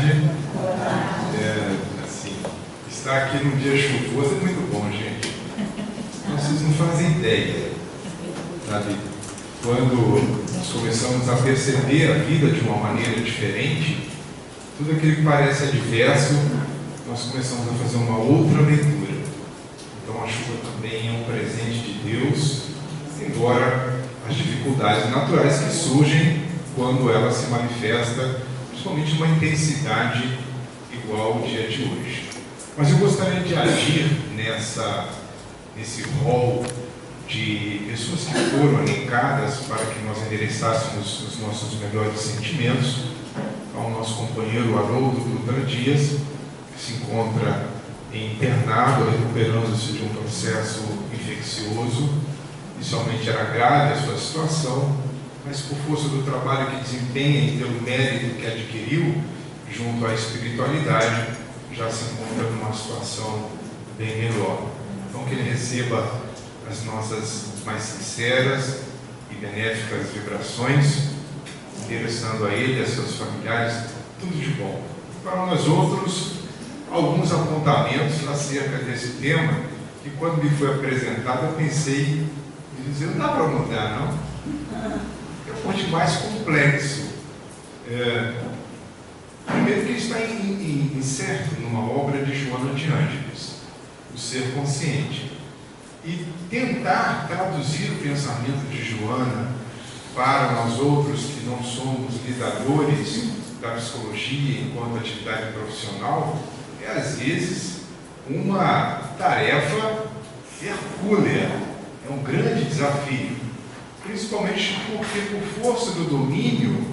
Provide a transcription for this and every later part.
tarde. Estar aqui num dia chuvoso é muito bom, gente. Vocês não fazem ideia, sabe? Quando nós começamos a perceber a vida de uma maneira diferente, tudo aquilo que parece adverso, nós começamos a fazer uma outra leitura. Então a chuva também é um presente de Deus, embora as dificuldades naturais que surgem quando ela se manifesta, principalmente numa intensidade igual ao dia de hoje. Mas eu gostaria de agir nesse rol de pessoas que foram elencadas para que nós endereçássemos os nossos melhores sentimentos ao nosso companheiro Haroldo Dutra Dias, que se encontra internado, recuperando-se de um processo infeccioso. Inicialmente era grave a sua situação, mas por força do trabalho que desempenha e pelo mérito que adquiriu junto à espiritualidade, já se encontra numa situação bem melhor. Então que ele receba as nossas mais sinceras e benéficas vibrações, endereçando a ele e a seus familiares tudo de bom. Para nós outros, alguns apontamentos acerca desse tema, que quando me foi apresentado eu pensei, não dá para mudar, não? É um pouco mais complexo. Primeiro que ele está incerto numa obra de Joana de Ângeles, o Ser Consciente. E tentar traduzir o pensamento de Joana para nós outros que não somos lidadores da psicologia enquanto atividade profissional é às vezes uma tarefa hercúlea, é um grande desafio, principalmente porque por força do domínio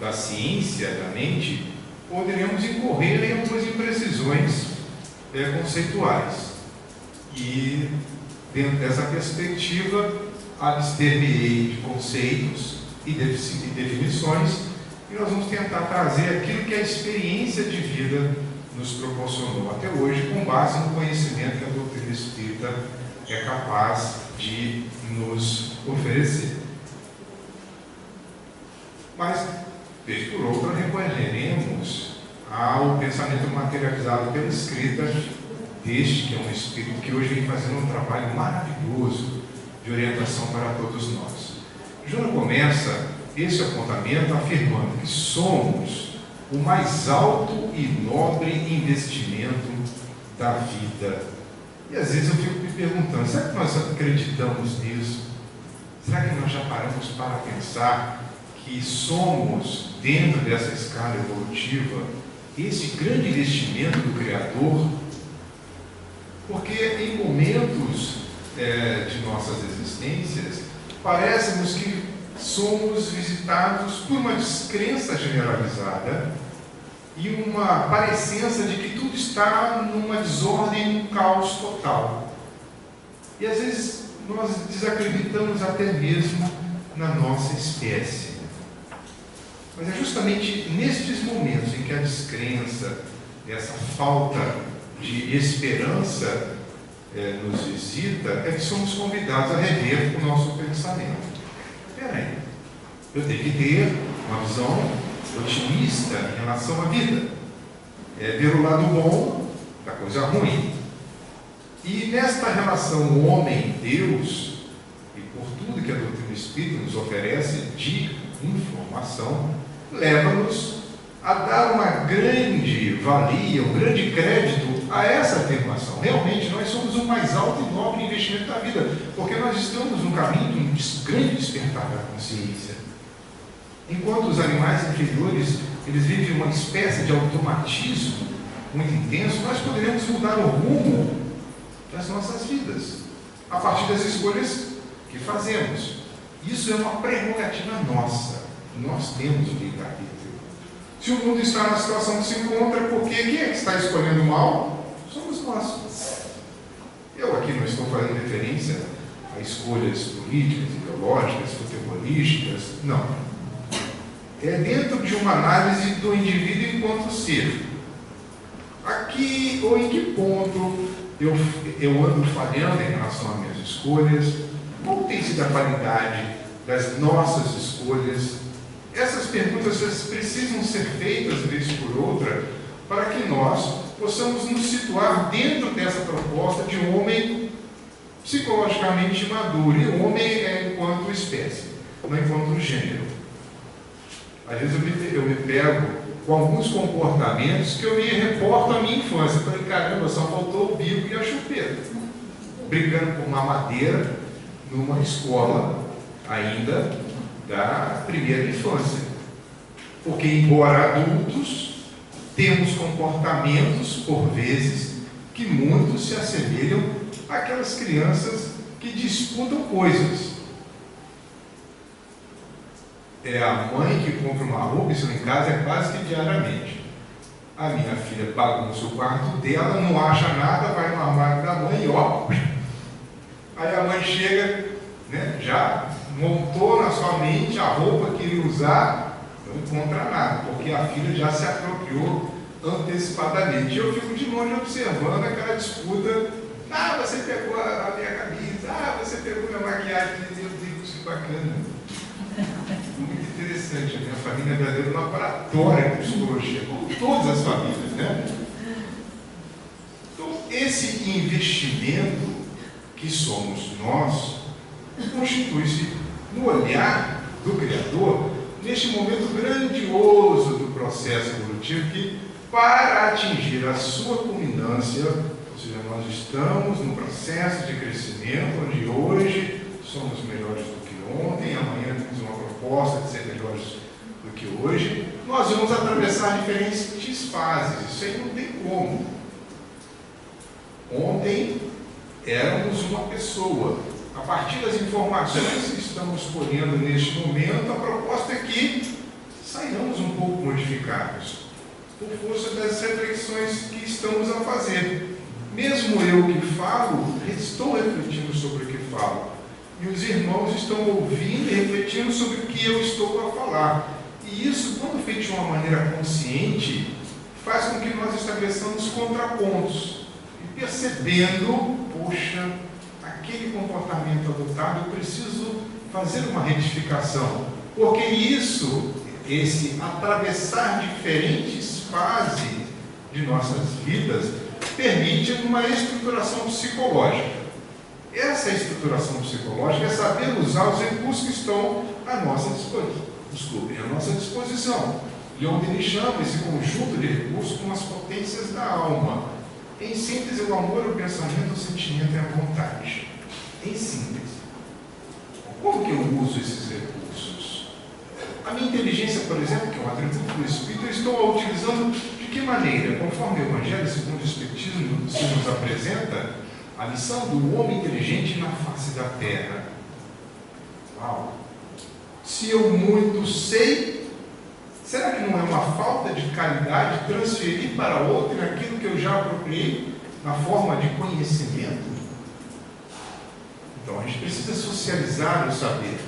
da ciência, da mente, poderemos incorrer em algumas imprecisões conceituais. E dentro dessa perspectiva, abster-me-ei de conceitos e definições, e nós vamos tentar trazer aquilo que a experiência de vida nos proporcionou até hoje, com base no conhecimento que a doutrina espírita é capaz de nos oferecer. Mas, vez por outra, recorreremos ao pensamento materializado pela escrita deste, que é um espírito que hoje vem fazendo um trabalho maravilhoso de orientação para todos nós. Joana começa esse apontamento afirmando que somos o mais alto e nobre investimento da vida. E às vezes eu fico me perguntando, será que nós acreditamos nisso? Será que nós já paramos para pensar que somos, dentro dessa escala evolutiva, esse grande investimento do Criador? Porque em momentos de nossas existências, parece-nos que somos visitados por uma descrença generalizada e uma parecença de que tudo está numa desordem, num caos total. E às vezes nós desacreditamos até mesmo na nossa espécie. Mas é justamente nestes momentos em que a descrença, essa falta de esperança nos visita, é que somos convidados a rever o nosso pensamento. Peraí, eu tenho que ter uma visão otimista em relação à vida, ver o lado bom da coisa ruim. E nesta relação homem-Deus, e por tudo que a doutrina espírita nos oferece de informação, leva-nos a dar uma grande valia, um grande crédito a essa afirmação. Realmente, nós somos o mais alto e nobre investimento da vida, porque nós estamos no caminho de um grande despertar da consciência. Enquanto os animais inferiores, eles vivem uma espécie de automatismo muito intenso, nós poderemos mudar o rumo das nossas vidas, a partir das escolhas que fazemos. Isso é uma prerrogativa nossa. Nós temos o livre-arbítrio. Se o mundo está na situação que se encontra, porque quem é que está escolhendo o mal? Somos nós. Eu aqui não estou fazendo referência a escolhas políticas, ideológicas, futebolísticas, não. É dentro de uma análise do indivíduo enquanto ser. Aqui, ou em que ponto eu ando falhando em relação às minhas escolhas? Qual tem sido a qualidade das nossas escolhas? essas perguntas precisam ser feitas, vez por outra, para que nós possamos nos situar dentro dessa proposta de um homem psicologicamente maduro. E o homem é enquanto espécie, não enquanto gênero. Às vezes eu me pego com alguns comportamentos que eu me reporto à minha infância. Falei, caramba, só faltou o bico e a chupeta. Brincando por uma madeira numa escola ainda da primeira infância. Porque, embora adultos, temos comportamentos, por vezes, que muito se assemelham àquelas crianças que disputam coisas. É a mãe que compra uma roupa, isso em casa é quase que diariamente. A minha filha bagunça o quarto dela, não acha nada, vai no armário da mãe e ó. Aí a mãe chega, né, já montou na sua mente a roupa que iria usar, não encontra nada, porque a filha já se apropriou antecipadamente. Eu fico de longe observando aquela disputa. Ah, você pegou a minha camisa, ah, você pegou minha maquiagem, meu Deus, que bacana. Muito interessante, a minha família é verdadeiro laboratório de psicologia, como todas as famílias, né? Então, esse investimento que somos nós, constitui-se no olhar do Criador, neste momento grandioso do processo evolutivo, que, para atingir a sua culminância, ou seja, nós estamos no processo de crescimento, onde hoje somos melhores do que ontem, amanhã temos uma proposta de ser melhores do que hoje, nós vamos atravessar diferentes fases, isso aí não tem como. Ontem éramos uma pessoa. A partir das informações que estamos colhendo neste momento, a proposta é que saiamos um pouco modificados, por força das reflexões que estamos a fazer. Mesmo eu que falo, estou refletindo sobre o que falo. E os irmãos estão ouvindo e refletindo sobre o que eu estou a falar. E isso, quando feito de uma maneira consciente, faz com que nós estabeleçamos contrapontos. E percebendo, poxa, aquele comportamento adotado, eu preciso fazer uma retificação. Porque isso, esse atravessar diferentes fases de nossas vidas, permite uma estruturação psicológica. Essa estruturação psicológica é saber usar os recursos que estão à nossa disposição. Leon Denis chama esse conjunto de recursos como as potências da alma. Em síntese, o amor, o pensamento, o sentimento e a vontade. Em síntese. Como que eu uso esses recursos? A minha inteligência, por exemplo, que é um atributo do Espírito, eu estou a utilizando de que maneira? Conforme o Evangelho, segundo o Espiritismo, se nos apresenta a missão do homem inteligente na face da terra. Uau! Se eu muito sei, será que não é uma falta de caridade transferir para outro aquilo que eu já apropriei na forma de conhecimento? Então a gente precisa socializar o saber.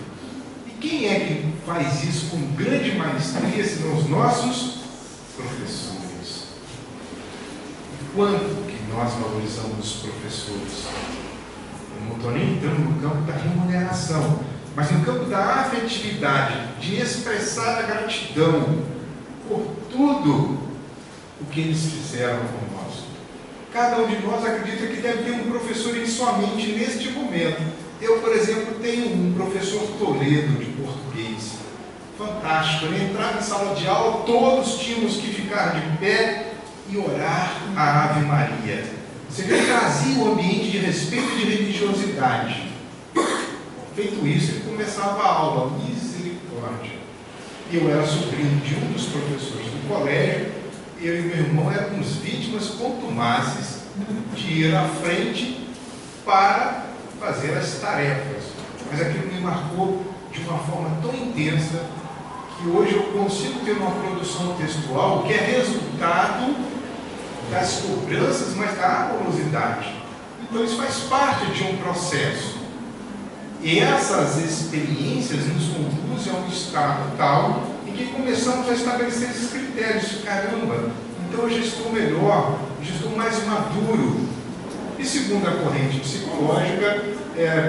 E quem é que faz isso com grande maestria, senão os nossos professores? Quanto que nós valorizamos os professores? Eu não estou nem entrando no campo da remuneração, mas no campo da afetividade, de expressar a gratidão por tudo o que eles fizeram conosco. Cada um de nós acredita que deve ter um professor em sua mente neste momento. Eu, por exemplo, tenho um professor Toledo de português, fantástico. Ele entrava em sala de aula, todos tínhamos que ficar de pé e orar a Ave Maria. Você vê, trazia um ambiente de respeito e de religiosidade. Feito isso, ele começava a aula, misericórdia. Eu era sobrinho de um dos professores do colégio, eu e meu irmão éramos vítimas contumazes de ir à frente para fazer as tarefas. Mas aquilo me marcou de uma forma tão intensa que hoje eu consigo ter uma produção textual que é resultado das cobranças, mas da amorosidade. Então isso faz parte de um processo. E essas experiências nos conduzem a um estado tal em que começamos a estabelecer esses critérios. Caramba, então eu já estou melhor, já estou mais maduro. E segundo a corrente psicológica,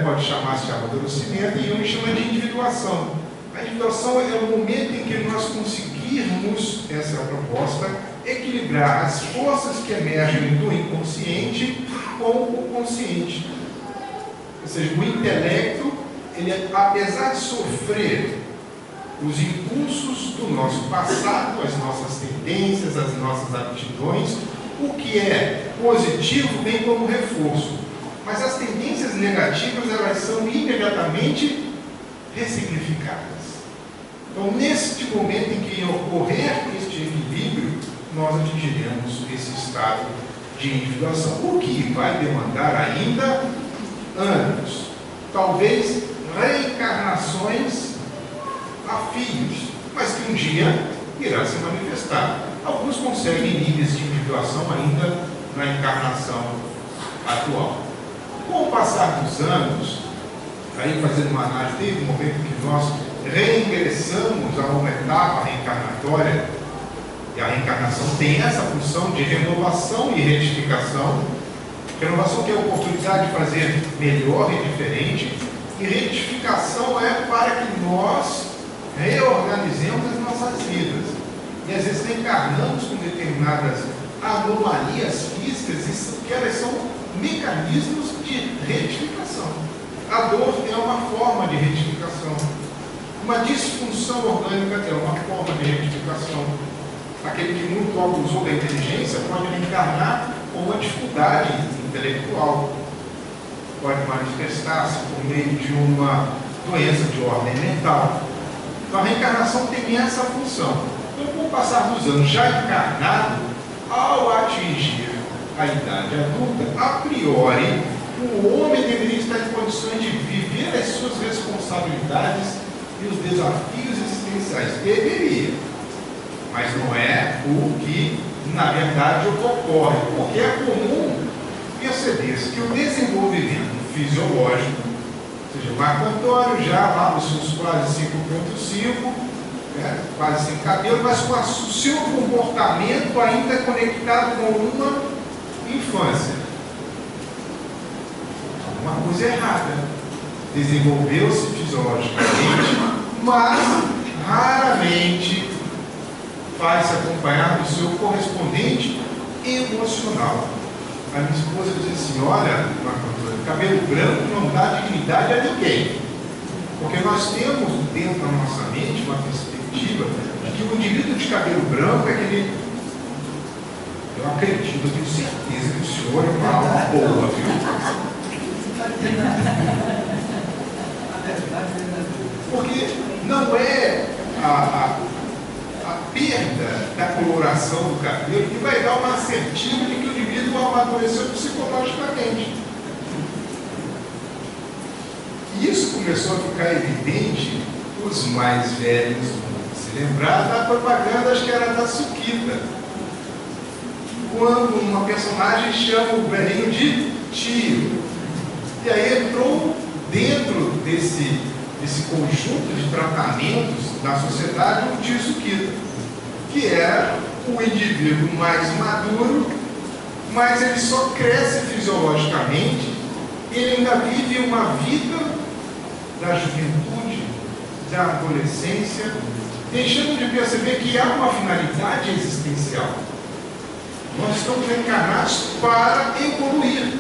pode chamar-se de amadurecimento, e eu me chamo de individuação. A individuação é o momento em que nós conseguirmos, essa é a proposta, equilibrar as forças que emergem do inconsciente com o consciente. Ou seja, o intelecto, ele, apesar de sofrer os impulsos do nosso passado, as nossas tendências, as nossas aptidões, o que é positivo vem como reforço. Mas as tendências negativas, elas são imediatamente ressignificadas. Então, neste momento em que ocorrer este equilíbrio, nós atingiremos esse estado de individuação, o que vai demandar ainda anos, talvez reencarnações a fios, mas que um dia irá se manifestar. Alguns conseguem níveis de individuação ainda na encarnação atual. Com o passar dos anos, aí fazendo uma análise, teve um momento que nós reingressamos a uma etapa reencarnatória, e a reencarnação tem essa função de renovação e retificação. Renovação que é a oportunidade de fazer melhor e diferente, e retificação é para que nós reorganizemos as nossas vidas. E às vezes reencarnamos com determinadas anomalias físicas, que elas são mecanismos de retificação. A dor é uma forma de retificação. Uma disfunção orgânica é uma forma de retificação. Aquele que muito abusou da inteligência pode reencarnar com uma dificuldade intelectual. Pode manifestar-se por meio de uma doença de ordem mental. Então a reencarnação tem essa função. Então, com o passar dos anos já encarnado, ao atingir a idade adulta, a priori, o homem deveria estar em condições de viver as suas responsabilidades e os desafios existenciais. Deveria. Mas não é o que, na verdade, ocorre. Porque é comum perceber-se que o desenvolvimento fisiológico, ou seja, o Marco Antônio já lá nos seus quase 5,5, quase sem cabelo, mas com o seu comportamento ainda conectado com uma infância. Uma coisa errada. Desenvolveu-se fisiologicamente, mas raramente faz-se acompanhar do seu correspondente emocional. A minha esposa diz assim: olha, Marco Antônio, cabelo branco não dá dignidade a ninguém. Porque nós temos dentro da nossa mente uma perspectiva de que o indivíduo de cabelo branco é aquele. Eu acredito, eu tenho certeza que o senhor é uma alma boa, viu? Porque não é a perda da coloração do cabelo que vai dar uma assertiva de que o indivíduo amadureceu psicologicamente. E isso começou a ficar evidente os mais velhos. Se lembrar da propaganda, acho que era da Suquita, quando uma personagem chama o velhinho de tio. E aí entrou dentro desse conjunto de tratamentos da sociedade o tio Suquita, que era o indivíduo mais maduro, mas ele só cresce fisiologicamente, ele ainda vive uma vida da juventude, da adolescência, deixando de perceber que há uma finalidade existencial. Nós estamos encarnados para evoluir.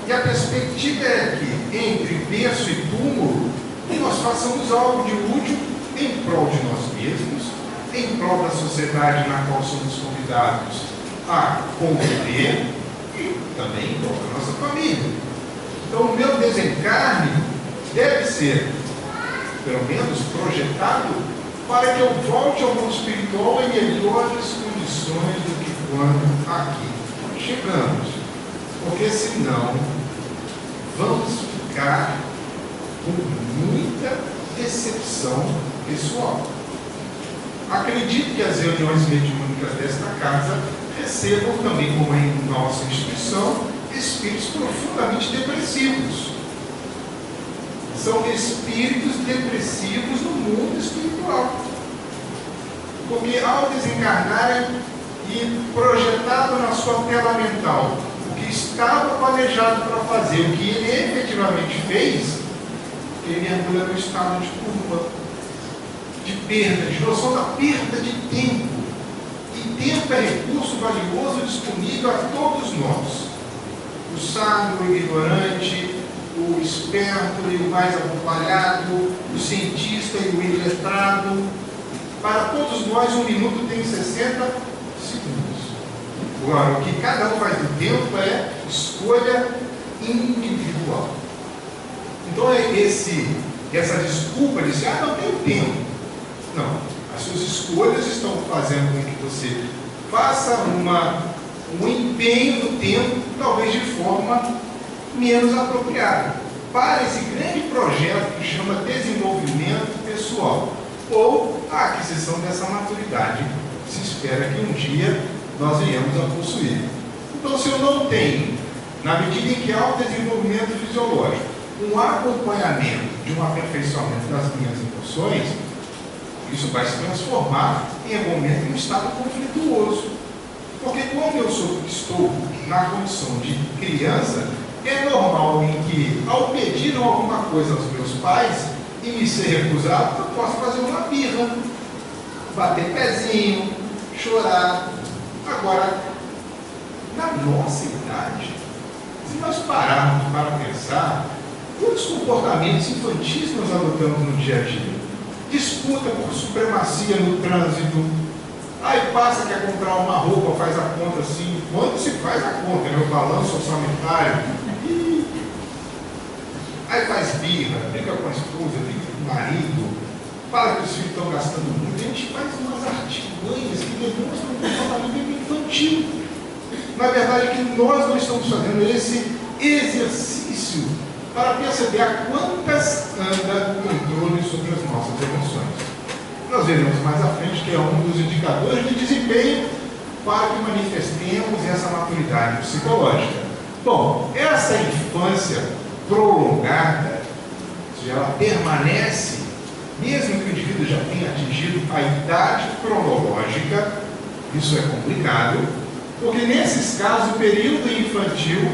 E a perspectiva é que, entre berço e túmulo, nós façamos algo de útil em prol de nós mesmos, em prol da sociedade na qual somos convidados a conviver e também em prol da nossa família. Então, o meu desencarne deve ser, pelo menos, projetado para que eu volte ao mundo espiritual em melhores condições do que quando aqui chegamos. Porque senão vamos ficar com muita decepção pessoal. Acredito que as reuniões mediúnicas desta casa recebam também, como em nossa instituição, espíritos profundamente depressivos. São espíritos depressivos no mundo espiritual. Porque ao desencarnarem e projetado na sua tela mental o que estava planejado para fazer, o que ele efetivamente fez, ele mergulha no estado de culpa. de perda, de noção da perda de tempo. E tempo é recurso valioso disponível a todos nós. O sábio, o ignorante, o esperto e o mais abobalhado, o cientista e o iletrado. Para todos nós, um minuto tem 60 segundos. Agora, o que cada um faz do tempo é escolha individual. Então, essa desculpa de dizer, não tenho tempo. Não. As suas escolhas estão fazendo com que você faça um empenho do tempo, talvez de forma menos apropriada, para esse grande projeto que chama desenvolvimento pessoal, ou a aquisição dessa maturidade que se espera que um dia nós venhamos a possuir. Então, se eu não tenho, na medida em que há o desenvolvimento fisiológico, um acompanhamento de um aperfeiçoamento das minhas emoções, isso vai se transformar em algum momento em um estado conflituoso. Porque quando eu estou na condição de criança, é normal em que, ao pedir alguma coisa aos meus pais e me ser recusado, eu posso fazer uma birra, bater pezinho, chorar. Agora, na nossa idade, se nós pararmos para pensar, quantos comportamentos infantis nós adotamos no dia a dia? Disputa por supremacia no trânsito. Aí passa, quer comprar uma roupa, faz a conta assim. Quando se faz a conta, né? O balanço orçamentário. Aí faz birra, briga com a esposa, briga com o marido, fala que os filhos estão gastando muito. A gente faz umas artimanhas que demonstram um comportamento infantil. Na verdade, é que nós não estamos fazendo esse exercício para perceber a quantas anda o controle sobre as nossas emoções. Nós veremos mais à frente que é um dos indicadores de desempenho para que manifestemos essa maturidade psicológica. Bom, essa infância prolongada, ou seja, ela permanece, mesmo que o indivíduo já tenha atingido a idade cronológica, isso é complicado, porque nesses casos o período infantil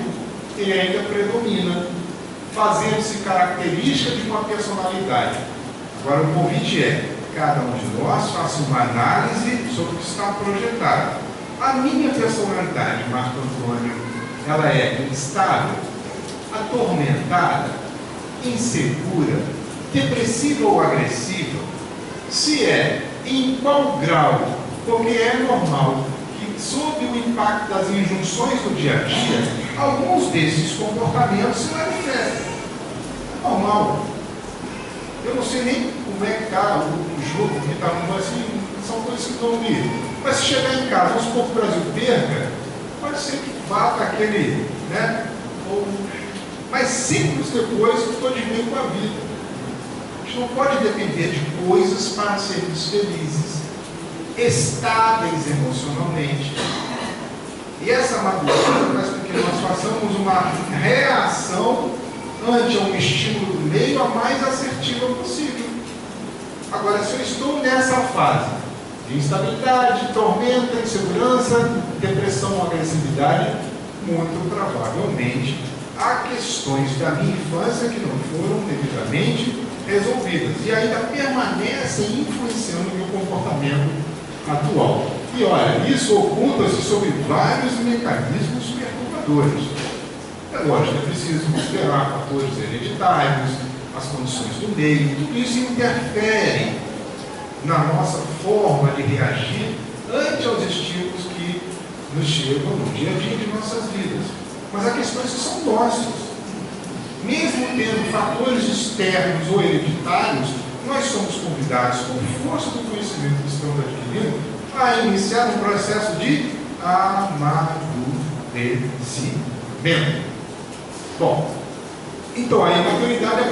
ele ainda predomina, fazendo-se característica de uma personalidade. Agora o convite é, cada um de nós faça uma análise sobre o que está projetado. A minha personalidade, Marco Antônio, ela é instável, atormentada, insegura, depressiva ou agressiva? Se é, em qual grau? Porque é normal que, sob o impacto das injunções do dia a dia, alguns desses comportamentos se manifestam. É normal. Eu não sei nem como é que está o jogo, que está assim, são coisas que estão ali. Mas se chegar em casa, vamos supor que o Brasil perca, pode ser que bata aquele, né? Mas séculos depois eu estou de bem com a vida. A gente não pode depender de coisas para sermos felizes, estáveis emocionalmente. E essa madureza faz com que nós façamos uma reação ante um estímulo do meio a mais assertiva possível. Agora, se eu estou nessa fase de instabilidade, tormenta, insegurança, depressão, agressividade, muito provavelmente há questões da minha infância que não foram devidamente resolvidas e ainda permanecem influenciando o meu comportamento atual. E olha, isso oculta-se sobre vários mecanismos perturbadores. É lógico, é preciso considerar fatores hereditários, as condições do meio, tudo isso interfere na nossa forma de reagir ante aos estímulos que nos chegam no dia a dia de nossas vidas. Mas a questão é que são nossos. Mesmo tendo fatores externos ou hereditários, nós somos convidados, com força do conhecimento que estamos adquirindo, a iniciar um processo de amadurecimento. Bom, então a imaturidade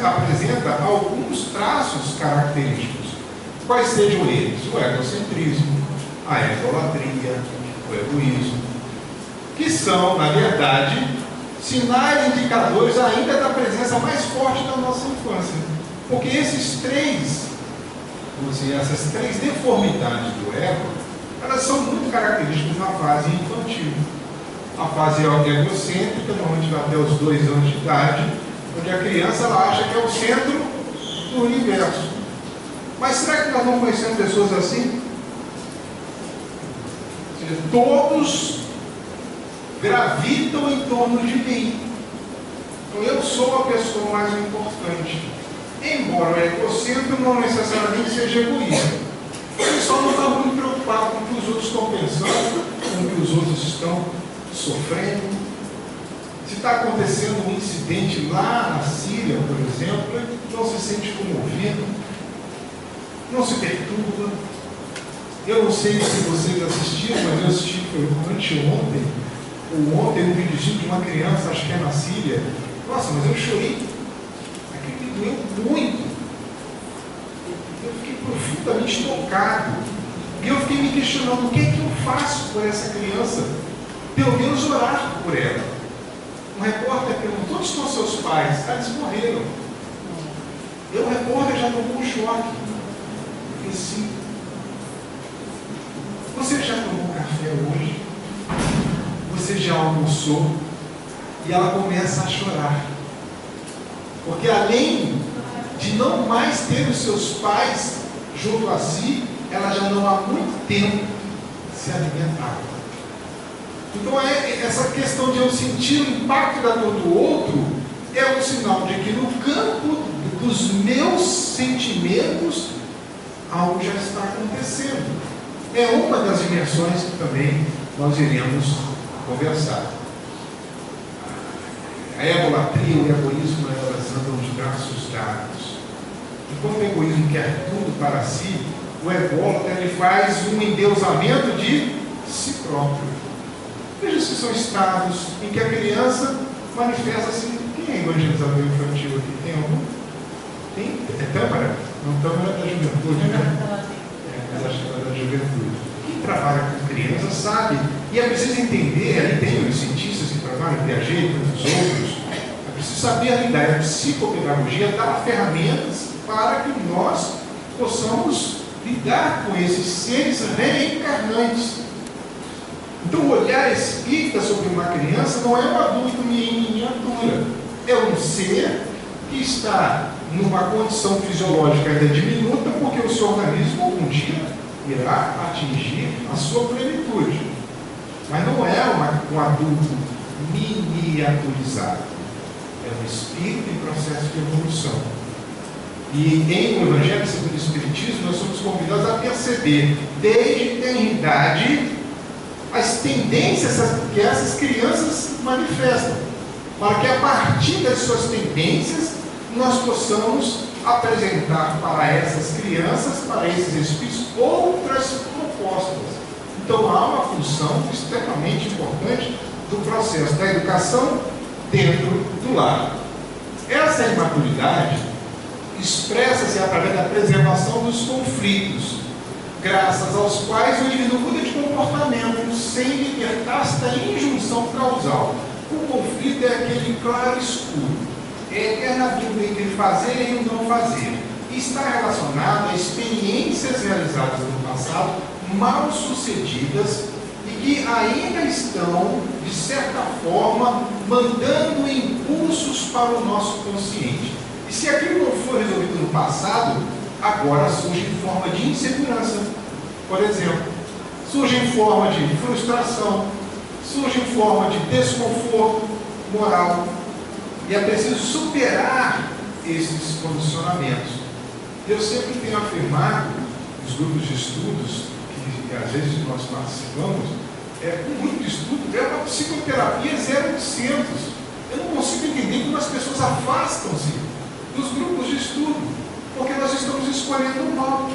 apresenta alguns traços característicos. Quais sejam eles? O egocentrismo, a egolatria, o egoísmo, que são, na verdade, sinais indicadores ainda da presença mais forte da nossa infância. Porque essas três deformidades do ego, elas são muito características na fase infantil. A fase egocêntrica, normalmente vai até os 2 anos de idade, onde a criança ela acha que é o centro do universo. Mas será que nós não conhecemos pessoas assim? Ou seja, todos gravitam em torno de mim. Então eu sou a pessoa mais importante. Embora o egocêntrico não necessariamente seja egoísta. Ele só não está muito preocupado com o que os outros estão pensando, com o que os outros estão sofrendo. Se está acontecendo um incidente lá na Síria, por exemplo, ele não se sente comovido, não se perturba. Eu não sei se vocês assistiram, mas eu assisti, foi anteontem, ou ontem, um videozinho de uma criança, acho que é na Síria. Nossa, mas eu chorei. Aquilo me doeu muito. Eu fiquei profundamente tocado. E eu fiquei me questionando, o que é que eu faço por essa criança? Pelo menos orar por ela. Um repórter perguntou, onde estão seus pais? Ah, eles morreram. O repórter já tomou um choque. Eu falei assim, você já tomou café hoje? Você já almoçou? E ela começa a chorar. Porque além de não mais ter os seus pais junto a si, ela já não há muito tempo se alimentava. Então essa questão de eu sentir o impacto da dor do outro é um sinal de que no campo dos meus sentimentos algo já está acontecendo. É uma das dimensões que também nós iremos conversar. A egolatria e o egoísmo, elas andam de braços dados. Enquanto o egoísmo quer tudo para si, o ególatra ele faz um endeusamento de si próprio. Veja se são estados em que a criança manifesta assim. Quem é evangelizador infantil aqui? Tem algum? Tem? É Tâmara? Não, Tâmara é da juventude, né? Mas acho que é da juventude. Quem trabalha com crianças sabe. E é preciso entender, ali tem os cientistas que trabalham, Piaget e tantos outros. É preciso saber lidar. A psicopedagogia dá ferramentas para que nós possamos lidar com esses seres reencarnantes. Então, o olhar espírita sobre uma criança não é um adulto em miniatura. É um ser que está numa condição fisiológica ainda diminuta, porque o seu organismo algum dia irá atingir a sua plenitude. Mas não é um adulto miniaturizado. É um espírito em processo de evolução. E em o Evangelho segundo o Espiritismo, nós somos convidados a perceber, desde tenridade, as tendências que essas crianças manifestam, para que a partir das suas tendências nós possamos apresentar para essas crianças, para esses espíritos, outras propostas. Então há uma função extremamente importante do processo da educação dentro do lar. Essa imaturidade expressa-se através da preservação dos conflitos, graças aos quais o indivíduo muda de comportamento sem libertar-se da injunção causal. O conflito é aquele claro escuro, é a eterna dúvida entre fazer e não fazer, e está relacionado a experiências realizadas no passado, mal sucedidas, e que ainda estão, de certa forma, mandando impulsos para o nosso consciente. E se aquilo não for resolvido no passado, agora surge em forma de insegurança. Por exemplo, surge em forma de frustração, surge em forma de desconforto moral. E é preciso superar esses condicionamentos. Eu sempre tenho afirmado, nos grupos de estudos, que às vezes nós participamos, com muito estudo, é uma psicoterapia 0800. Eu não consigo entender como as pessoas afastam-se dos grupos de estudo, porque nós estamos escolhendo o mal.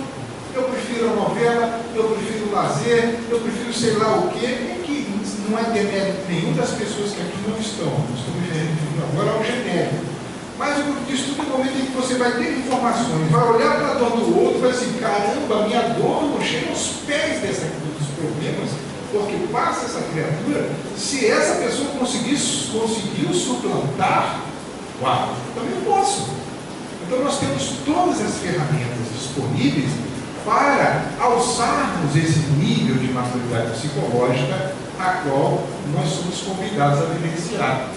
Eu prefiro a novela, eu prefiro o lazer, eu prefiro sei lá o quê, é que não é demérito nenhum das pessoas que aqui não estão. Estou me referindo agora ao genérico. Mas o grupo de estudo é o momento em que você vai ter informações, vai olhar para a dor do outro e vai assim, caramba, a minha dor não chega aos pés dos problemas, porque passa essa criatura, se essa pessoa conseguiu suplantar, uau, eu também posso. Então nós temos todas as ferramentas disponíveis para alçarmos esse nível de maturidade psicológica a qual nós somos convidados a vivenciar.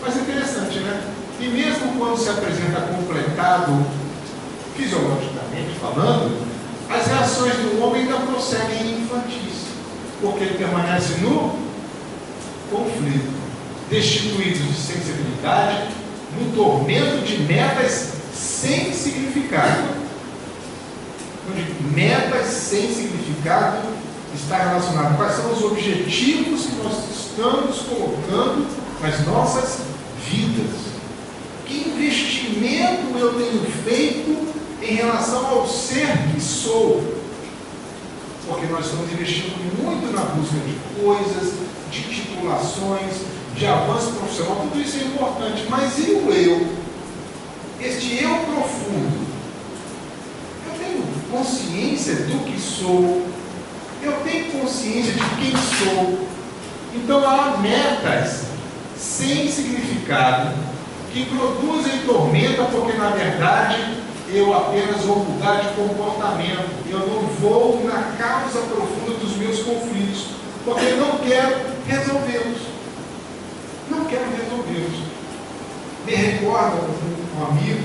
Mas é interessante, né? E mesmo quando se apresenta completado fisiologicamente, espiritualmente falando, as reações do homem ainda prosseguem infantis, porque ele permanece no conflito, destituído de sensibilidade, no tormento de metas sem significado. Onde metas sem significado está relacionado. Quais são os objetivos que nós estamos colocando nas nossas vidas? Que investimento eu tenho feito em relação ao ser que sou? Porque nós estamos investindo muito na busca de coisas, de titulações, de avanço profissional, tudo isso é importante, mas e o eu? Este eu profundo? Eu tenho consciência do que sou, eu tenho consciência de quem sou. Então há metas sem significado que produzem tormenta, porque na verdade eu apenas vou mudar de comportamento, eu não vou na causa profunda dos meus conflitos, porque eu não quero resolvê-los. Não quero resolvê-los. Me recorda um amigo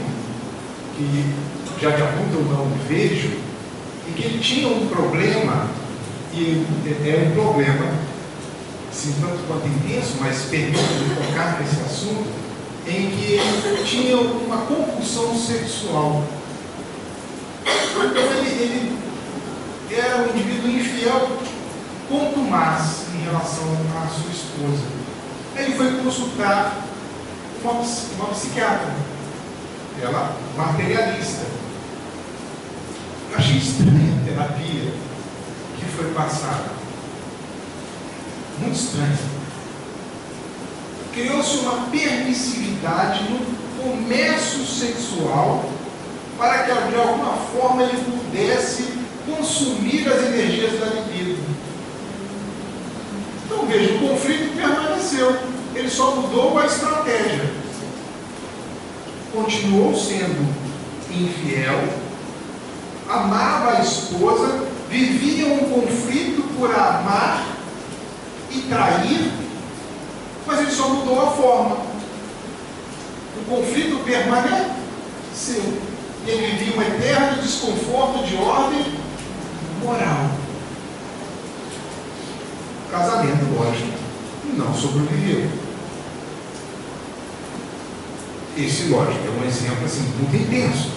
que já de há muito eu não vejo, e que ele tinha um problema, e é um problema, assim, tanto quanto intenso, mas permite-me tocar nesse assunto, em que ele tinha uma compulsão sexual. Então ele era um indivíduo infiel, contumaz em relação à sua esposa. Ele foi consultar uma psiquiatra, ela materialista. Eu achei estranha a terapia que foi passada, muito estranha. Criou-se uma permissividade no comércio sexual para que de alguma forma ele pudesse consumir as energias da libido. Então veja, o conflito permaneceu, ele só mudou a estratégia. Continuou sendo infiel, amava a esposa, vivia um conflito por amar e trair, mas ele só mudou a forma. O conflito permaneceu. E ele vivia um eterno desconforto de ordem moral. O casamento, lógico, não sobreviveu. Esse, lógico, é um exemplo assim, muito intenso.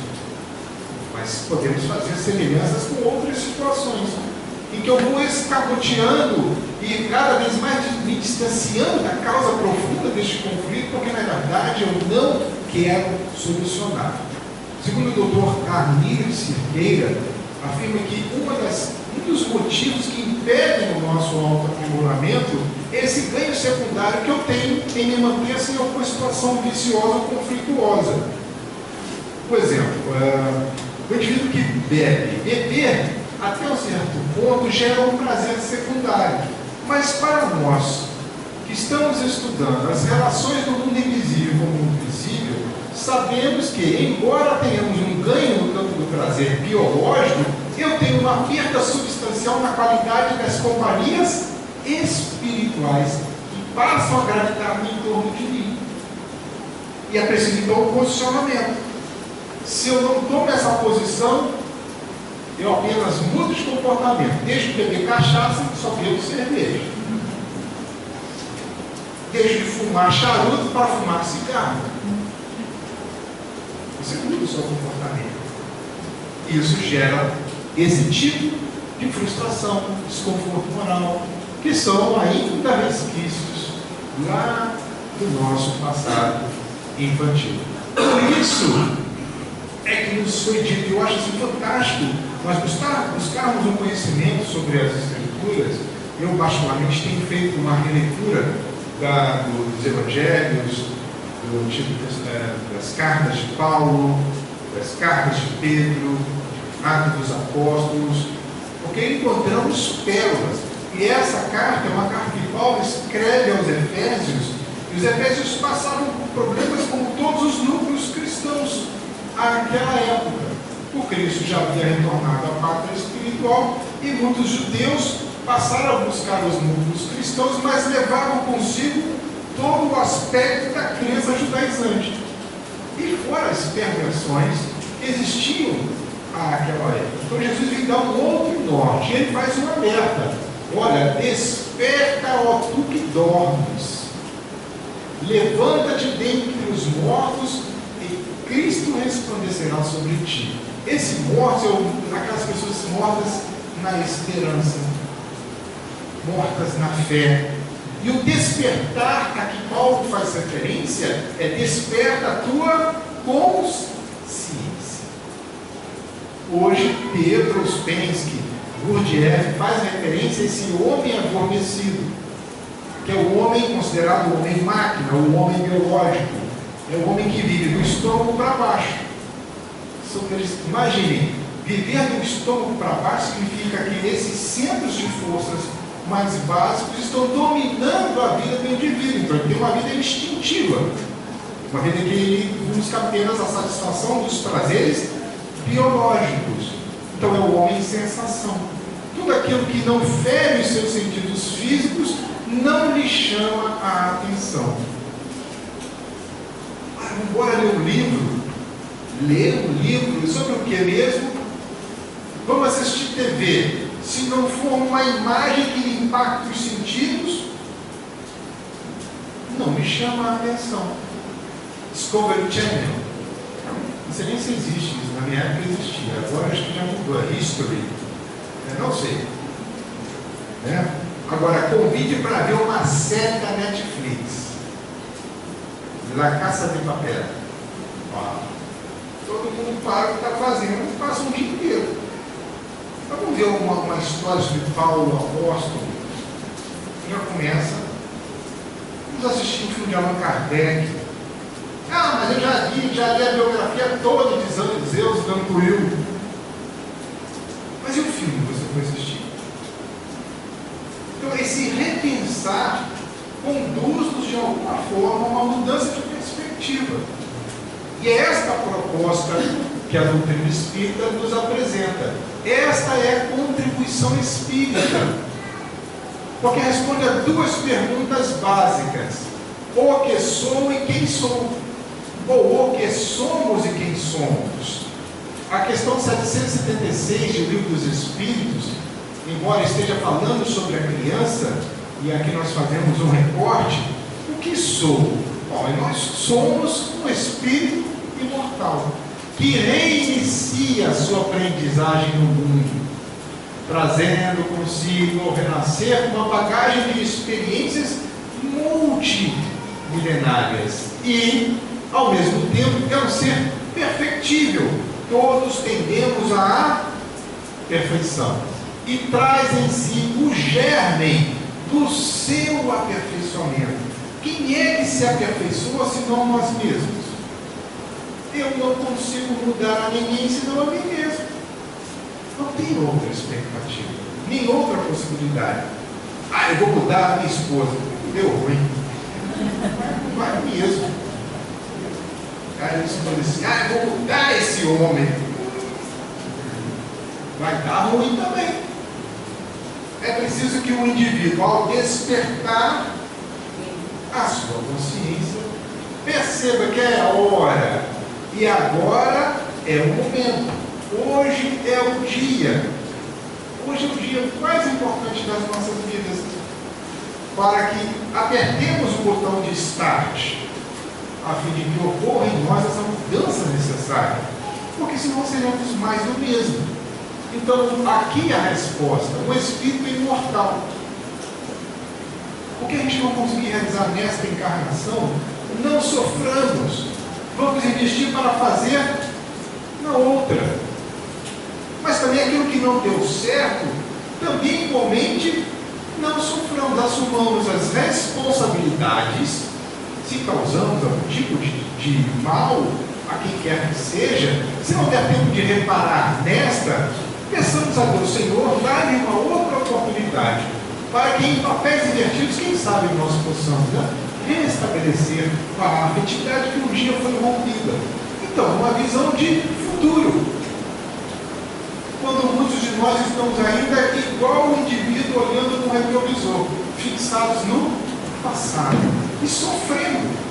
Mas podemos fazer semelhanças com outras situações, em que eu vou escamoteando e cada vez mais me distanciando da causa profunda deste conflito, porque na verdade eu não quero solucionar. Segundo o Dr. Armírio Cirqueira, afirma que um dos motivos que impedem o nosso autoaprimoramento é esse ganho secundário que eu tenho em me manter sem alguma situação viciosa ou conflituosa. Por exemplo, o indivíduo que beber até um certo ponto gera um prazer secundário. Mas para nós que estamos estudando as relações do mundo invisível com o mundo visível, sabemos que, embora tenhamos um ganho no campo do prazer biológico, eu tenho uma perda substancial na qualidade das companhias espirituais que passam a gravitar em torno de mim. E é preciso então um posicionamento. Se eu não tomo essa posição, eu apenas mudo de comportamento. Deixo de beber cachaça, só bebo cerveja. Deixo de fumar charuto para fumar cigarro. Você muda o seu comportamento. Isso gera esse tipo de frustração, desconforto moral, que são ainda resquícios lá do nosso passado infantil. Por isso é que nos foi dito, eu acho assim fantástico, nós buscarmos um conhecimento sobre as Escrituras. Eu particularmente tenho feito uma releitura dos Evangelhos, das cartas de Paulo, das cartas de Pedro, Atos dos Apóstolos, porque encontramos pérolas. E essa carta é uma carta que Paulo escreve aos Efésios, e os Efésios passaram por problemas como todos os núcleos cristãos naquela época. O Cristo já havia retornado à pátria espiritual e muitos judeus passaram a buscar os núcleos cristãos, mas levavam consigo todo o aspecto da crença judaizante. E fora as perversões, existiam àquela época. Então Jesus vem dar um outro norte, e ele faz um alerta: olha, desperta, ó tu que dormes, levanta-te dentre os mortos, e Cristo resplandecerá sobre ti. Esse morto é aquelas pessoas mortas na esperança, mortas na fé. E o despertar a que Paulo faz referência é: desperta a tua consciência. Hoje, Pedro Ouspensky, Gurdjieff, faz referência a esse homem adormecido, que é o homem considerado o homem máquina, o homem biológico, é o homem que vive do estômago para baixo. Imaginem, viver do estômago para baixo significa que esses centros de forças mais básicos estão dominando a vida do indivíduo. Então ele tem uma vida instintiva, uma vida que ele busca apenas a satisfação dos prazeres biológicos. Então é o homem em sensação. Tudo aquilo que não fere os seus sentidos físicos não lhe chama a atenção. Vamos embora ler um livro. Ler um livro sobre o que mesmo? Vamos assistir TV. Se não for uma imagem que lhe impacte os sentidos, não me chama a atenção. Discovery Channel, não sei nem se existe isso, na minha época existia, agora acho que já mudou. History, não sei. Agora, convide para ver uma série da Netflix, La Casa de Papel. Todo mundo para o que está fazendo, passa um dia inteiro. Vamos ver uma história sobre Paulo, apóstolo. Já começa. Vamos assistir um filme de Allan Kardec. Mas eu já li a biografia toda de Zeus Gantuil. Mas e o filme que você foi assistir? Então, esse repensar conduz-nos de alguma forma a uma mudança de perspectiva. E é esta proposta que a doutrina espírita nos apresenta. Esta é a contribuição espírita, porque responde a duas perguntas básicas: o que sou e quem sou, ou o que somos e quem somos. A questão 776 do Livro dos Espíritos, embora esteja falando sobre a criança, e aqui nós fazemos um recorte: o que sou? Nós somos um espírito imortal, que reinicia a sua aprendizagem no mundo, trazendo consigo ao renascer uma bagagem de experiências multimilenárias e, ao mesmo tempo, é um ser perfectível. Todos tendemos à perfeição e traz em si o germe do seu aperfeiçoamento. Quem é que se aperfeiçoa senão nós mesmos? Eu não consigo mudar a ninguém senão a mim mesmo. Não tem outra expectativa, nem outra possibilidade. Eu vou mudar a minha esposa. Deu ruim. Vai mesmo. Aí você fala assim: eu vou mudar esse homem. Vai dar ruim também. É preciso que o indivíduo, ao despertar a sua consciência, perceba que é a hora. E agora é o momento. Hoje é o dia. Hoje é o dia mais importante das nossas vidas, para que apertemos o botão de start, a fim de que ocorra em nós essa mudança necessária, porque senão seremos mais do mesmo. Então, aqui a resposta: o espírito imortal. O que a gente não conseguir realizar nesta encarnação, não soframos. Vamos investir para fazer na outra. Mas também aquilo que não deu certo, também igualmente não soframos, assumamos as responsabilidades. Se causamos algum tipo de mal a quem quer que seja, se não der tempo de reparar nesta, peçamos a Deus: Senhor, dá-me uma outra oportunidade, para que em papéis invertidos, quem sabe nós possamos restabelecer a afetividade que um dia foi rompida. Então, uma visão de futuro, quando muitos de nós estamos ainda igual o indivíduo olhando no retrovisor, fixados no passado e sofrendo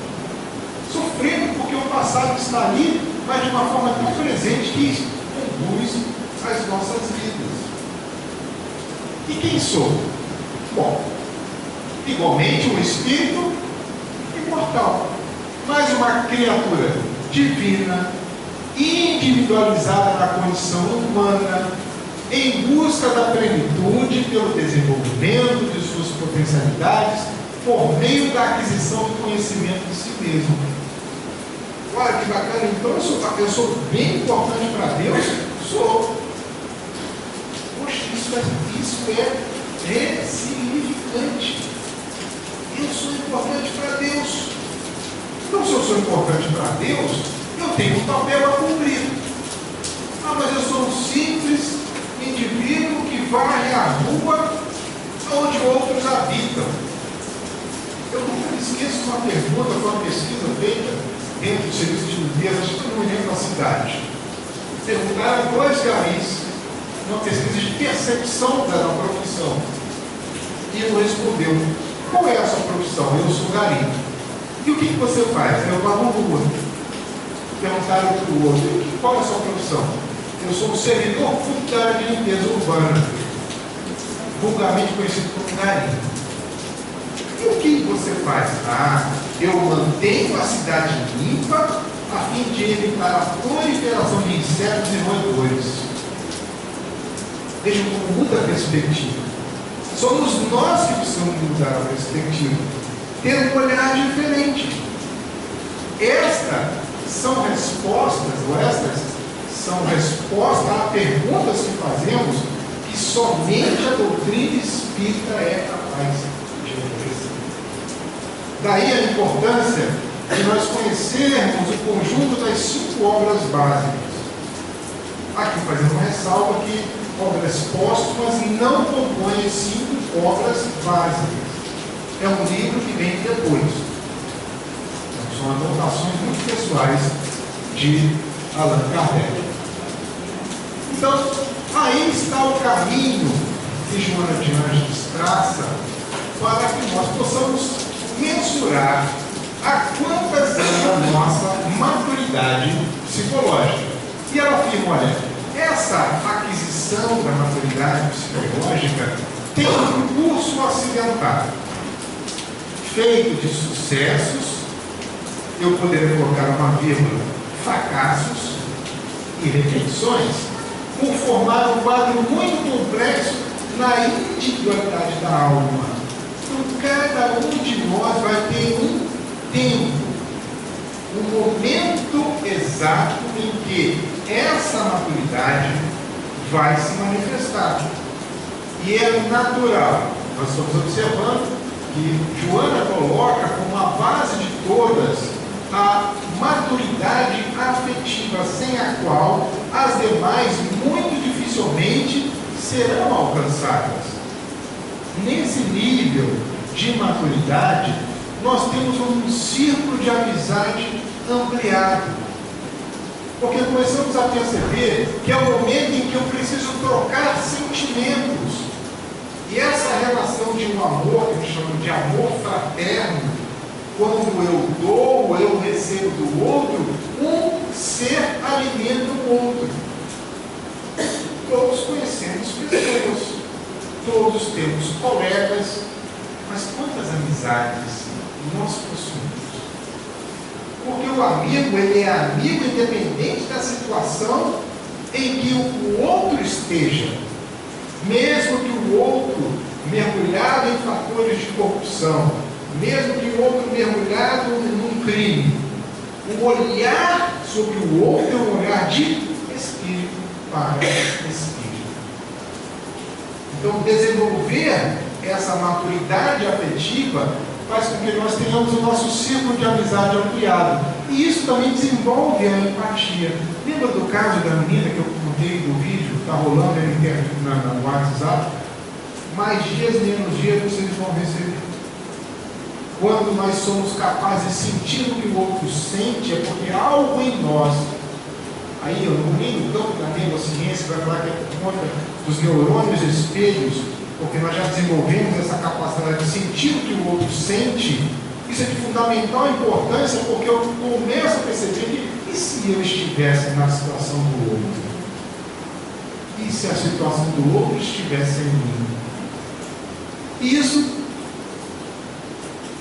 porque o passado está ali, mas de uma forma tão presente que com luz às nossas vidas. E quem sou? Bom, igualmente um espírito imortal, mas uma criatura divina, individualizada na condição humana, em busca da plenitude pelo desenvolvimento de suas potencialidades, por meio da aquisição do conhecimento de si mesmo. Olha que bacana, então eu sou bem importante para Deus? Sou. Poxa, isso é significante. Eu sou importante para Deus. Então, se eu sou importante para Deus, eu tenho um papel a cumprir. Ah, mas eu sou um simples indivíduo que varre a rua onde outros habitam. Eu nunca me esqueço de uma pergunta, de uma pesquisa feita dentro do serviço de limpeza, acho que todo mundo lembra da cidade. Perguntaram a 2 garis, uma pesquisa de percepção da profissão. E um respondeu: qual é a sua profissão? Eu sou gari. E o que você faz? Eu varro rua. Perguntaram para o outro: qual é a sua profissão? Eu sou um servidor público da área de limpeza urbana, vulgarmente conhecido como gari. E o que você faz? Ah, eu mantenho a cidade limpa a fim de evitar a proliferação de insetos e roedores. Vejam como muda a perspectiva. Somos nós que precisamos mudar a perspectiva, ter um olhar diferente. Estas são respostas a perguntas que fazemos que somente a doutrina espírita é capaz de oferecer. Daí a importância de nós conhecermos o conjunto das 5 obras básicas. Aqui fazendo uma ressalva que obras póstumas não compõem as 5 obras básicas. É um livro que vem depois. Então, são anotações muito pessoais de Allan Kardec. Então, aí está o caminho que Joana de Ângeles traça para que nós possamos mensurar a quantas é a nossa maturidade psicológica. E ela afirma: olha, essa aquisição da maturidade psicológica tem um curso acidental, feito de sucessos, eu poderia colocar uma vírgula, fracassos e repetições, por formar um quadro muito complexo na individualidade da alma. Então, cada um de nós vai ter um tempo, um momento exato em que essa maturidade vai se manifestar. E é natural. Nós estamos observando que Joana coloca como a base de todas a maturidade afetiva, sem a qual as demais muito dificilmente serão alcançadas. Nesse nível de maturidade, nós temos um círculo de amizade ampliado, porque começamos a perceber que é o momento em que eu preciso trocar sentimentos, e essa relação de um amor, que eu chamo de amor fraterno, quando eu dou, eu recebo do outro, um ser alimenta o outro. Todos conhecemos pessoas, todos temos colegas, mas quantas amizades nós possuímos? Porque o amigo, ele é amigo independente da situação em que o outro esteja, mesmo que o outro mergulhado em fatores de corrupção, mesmo que o outro mergulhado num crime. O olhar sobre o outro é um olhar de espírito para espírito. Então, desenvolver essa maturidade afetiva faz com que nós tenhamos o nosso círculo de amizade ampliado. E isso também desenvolve a empatia. Lembra do caso da menina que eu contei do vídeo, está rolando no WhatsApp? Mais dias, menos dias, vocês vão receber. Quando nós somos capazes de sentir o que o outro sente, é porque algo em nós, aí eu não nem no campo da neurociência, vai falar que é por conta dos neurônios espelhos, porque nós já desenvolvemos essa capacidade de sentir o que o outro sente. Isso é de fundamental importância, porque eu começo a perceber que, e se eu estivesse na situação do outro? E se a situação do outro estivesse em mim? E isso,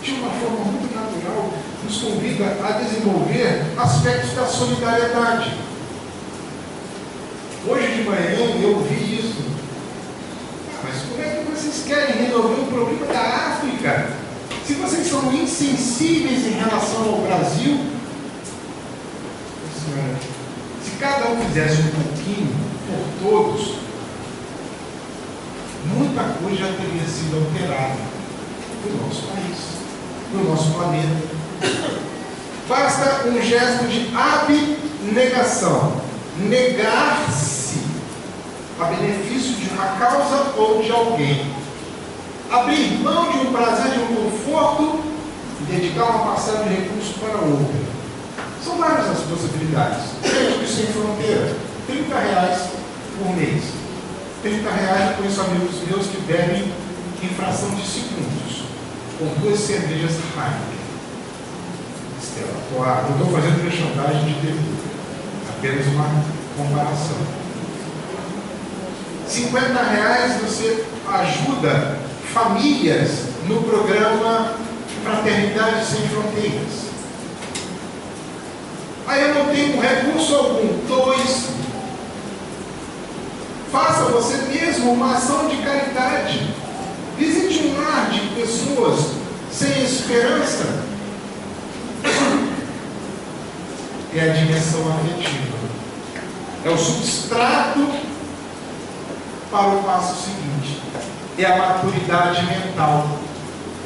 de uma forma muito natural, nos convida a desenvolver aspectos da solidariedade. Hoje de manhã eu ouvi isso. Mas como é que vocês querem resolver o problema da África? Se vocês são insensíveis em relação ao Brasil, senhora, se cada um fizesse um pouquinho por todos, muita coisa já teria sido alterada no nosso país, no nosso planeta. Basta um gesto de abnegação, negar-se a benefício de uma causa ou de alguém, abrir mão de um prazer, de um conforto e dedicar uma parcela de recursos para outra. São várias as possibilidades. Médicos Sem Fronteira, R$30 por mês. R$30 eu conheço amigos meus que bebem em fração de segundos, com 2 cervejas Heineken. Estela, não estou fazendo merchandising de TV, apenas uma comparação. R$50 você ajuda famílias no programa Fraternidade Sem Fronteiras. Aí eu não tenho recurso algum. 2, faça você mesmo uma ação de caridade. Visite um lar de pessoas sem esperança. É a dimensão afetiva. É o substrato para o passo seguinte. É a maturidade mental.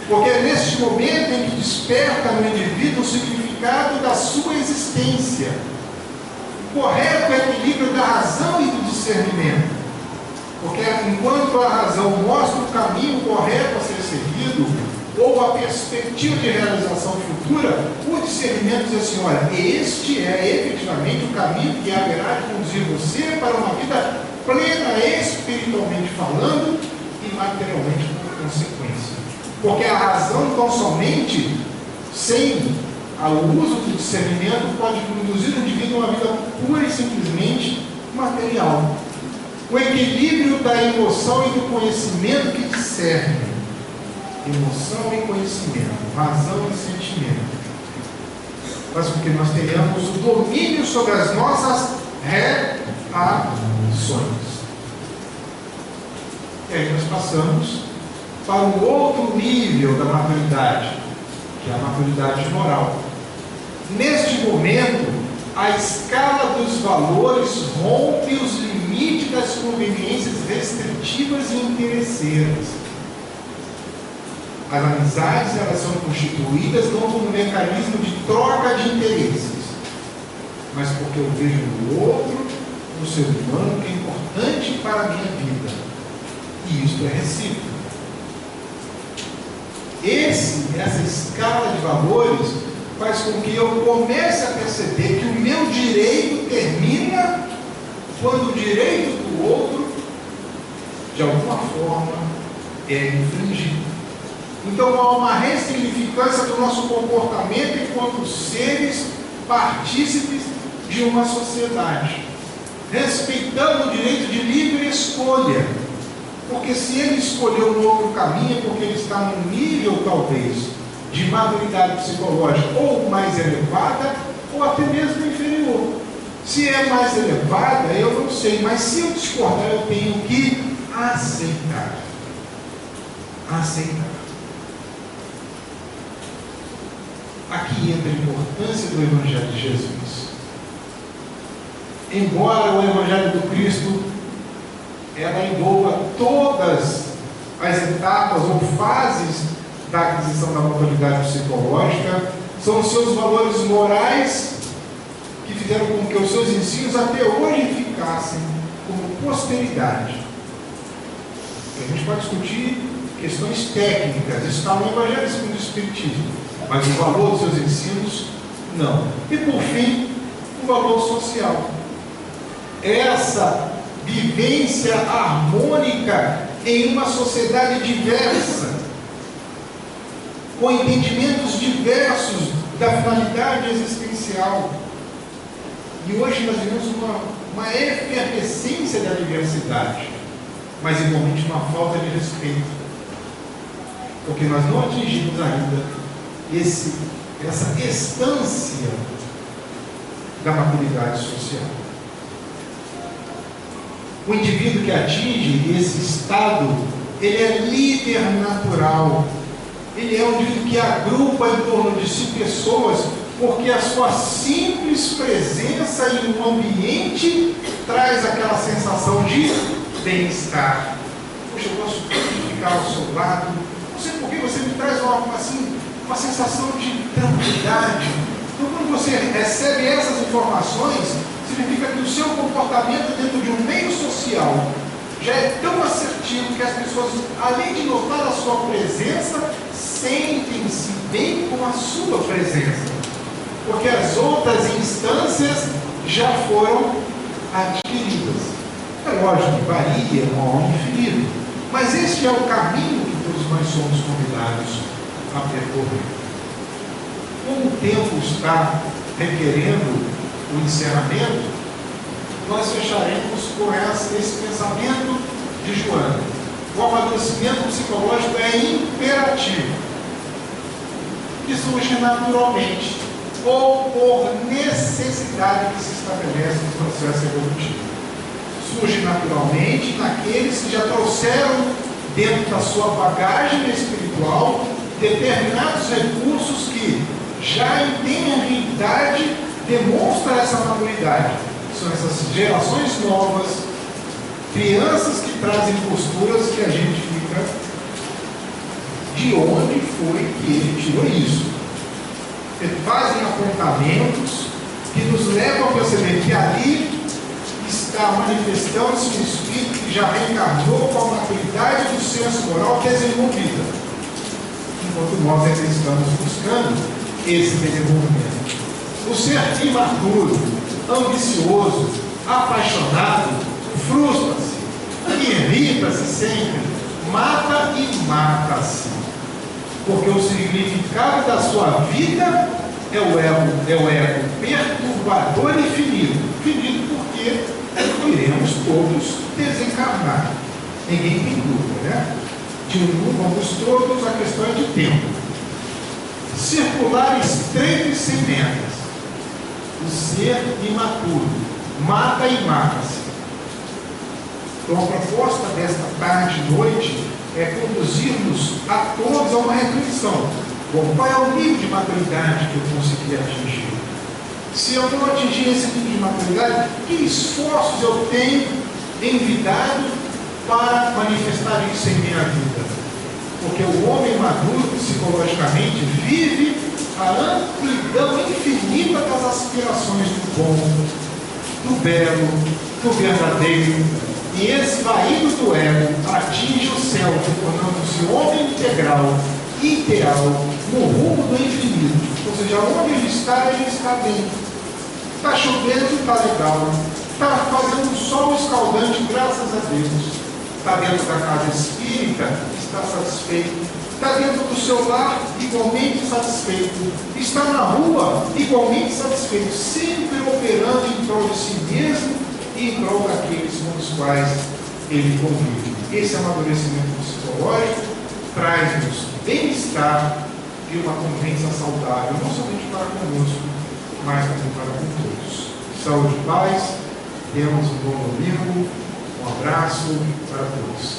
Porque é neste momento em que desperta no indivíduo o significado da sua existência. Correto equilíbrio da razão e do discernimento. Porque enquanto a razão mostra o caminho correto a ser seguido, ou a perspectiva de realização futura, o discernimento diz assim: olha, este é efetivamente o caminho que haverá de conduzir você para uma vida plena, espiritualmente falando, e materialmente por consequência. Porque a razão, tão somente, sem o uso do discernimento, pode conduzir o indivíduo a uma vida pura e simplesmente material. O equilíbrio da emoção e do conhecimento que discerne. Emoção e conhecimento, razão e sentimento. Faz com que nós tenhamos o domínio sobre as nossas reações. E aí nós passamos para um outro nível da maturidade, que é a maturidade moral. Neste momento, a escala dos valores rompe os limites das conveniências restritivas e interesseiras. As amizades, elas são constituídas não como um mecanismo de troca de interesses, mas porque eu vejo no outro, no ser humano, que é importante para a minha vida. E isto é recíproco. Essa escala de valores faz com que eu comece a perceber que o meu direito termina quando o direito do outro, de alguma forma, é infringido. Então há uma ressignificância do nosso comportamento enquanto seres partícipes de uma sociedade, respeitando o direito de livre escolha. Porque se ele escolheu um outro caminho, é porque ele está num nível, talvez, de maturidade psicológica ou mais elevada, ou até mesmo inferior. Se é mais elevada, eu não sei, mas se eu discordar, eu tenho que aceitar. Aceitar. Aqui entra a importância do Evangelho de Jesus. Embora o Evangelho do Cristo ela envolva todas as etapas ou fases da aquisição da maturidade psicológica, são os seus valores morais que fizeram com que os seus ensinos até hoje ficassem como posteridade. A gente pode discutir questões técnicas, isso está no Evangelho segundo o Espiritismo, mas o valor dos seus ensinos, não. E por fim, o valor social. Essa vivência harmônica em uma sociedade diversa, com entendimentos diversos da finalidade existencial. E hoje nós vivemos uma efervescência da diversidade, mas igualmente uma falta de respeito, porque nós não atingimos ainda essa estância da maturidade social. O indivíduo que atinge esse estado, ele é líder natural. Ele é um indivíduo que agrupa em torno de si pessoas, porque a sua simples presença em um ambiente traz aquela sensação de bem-estar. Poxa, eu gosto de ficar ao seu lado. Não sei por que você me traz uma sensação de tranquilidade. Então, quando você recebe essas informações, significa que o seu comportamento dentro de um meio social já é tão assertivo que as pessoas, além de notar a sua presença, sentem-se bem com a sua presença, porque as outras instâncias já foram adquiridas. É lógico que varia, não é infinito, mas este é o caminho que todos nós somos convidados a percorrer. Como o tempo está requerendo o encerramento, nós fecharemos com esse pensamento de Joana. O amadurecimento psicológico é imperativo, que surge naturalmente ou por necessidade que se estabelece no processo evolutivo. Surge naturalmente naqueles que já trouxeram dentro da sua bagagem espiritual determinados recursos que já em tenra idade demonstram essa maturidade. São essas gerações novas, crianças que trazem posturas que a gente fica: de onde foi que ele tirou isso? Fazem apontamentos que nos levam a perceber que ali está manifestando-se um espírito que já reencarnou com a maturidade do senso moral desenvolvida, enquanto nós ainda estamos buscando esse desenvolvimento. O ser imaturo, ambicioso, apaixonado, frustra-se, irrita-se sempre, mata e mata-se, porque o significado da sua vida é o ego perturbador e finito porque iremos todos desencarnar. Ninguém tem dúvida, né? Vamos todos, a questão é de tempo. Circular estreito e sem metas. O ser imaturo mata e mata-se. Então a proposta desta tarde e noite é conduzir-nos a todos a uma reflexão. Bom, qual é o nível de maturidade que eu consegui atingir? Se eu não atingir esse nível de maturidade, que esforços eu tenho envidado para manifestar isso em minha vida? Porque o homem maduro, psicologicamente, vive a amplidão infinita das aspirações do bom, do belo, do verdadeiro, e esvaído do ego, atinge o céu, tornando-se homem integral, ideal, no rumo do infinito. Ou seja, onde ele está bem. Está chovendo, está legal. Está fazendo um sol escaldante, graças a Deus. Está dentro da casa espírita, está satisfeito. Está dentro do seu lar, igualmente satisfeito. Está na rua, igualmente satisfeito. Sempre operando em prol de si mesmo e em prol daqueles com os quais ele convive. Esse amadurecimento psicológico traz-nos bem-estar e uma convivência saudável, não somente para conosco, mas também para com todos. Saúde e paz, temos um bom domingo, um abraço para todos.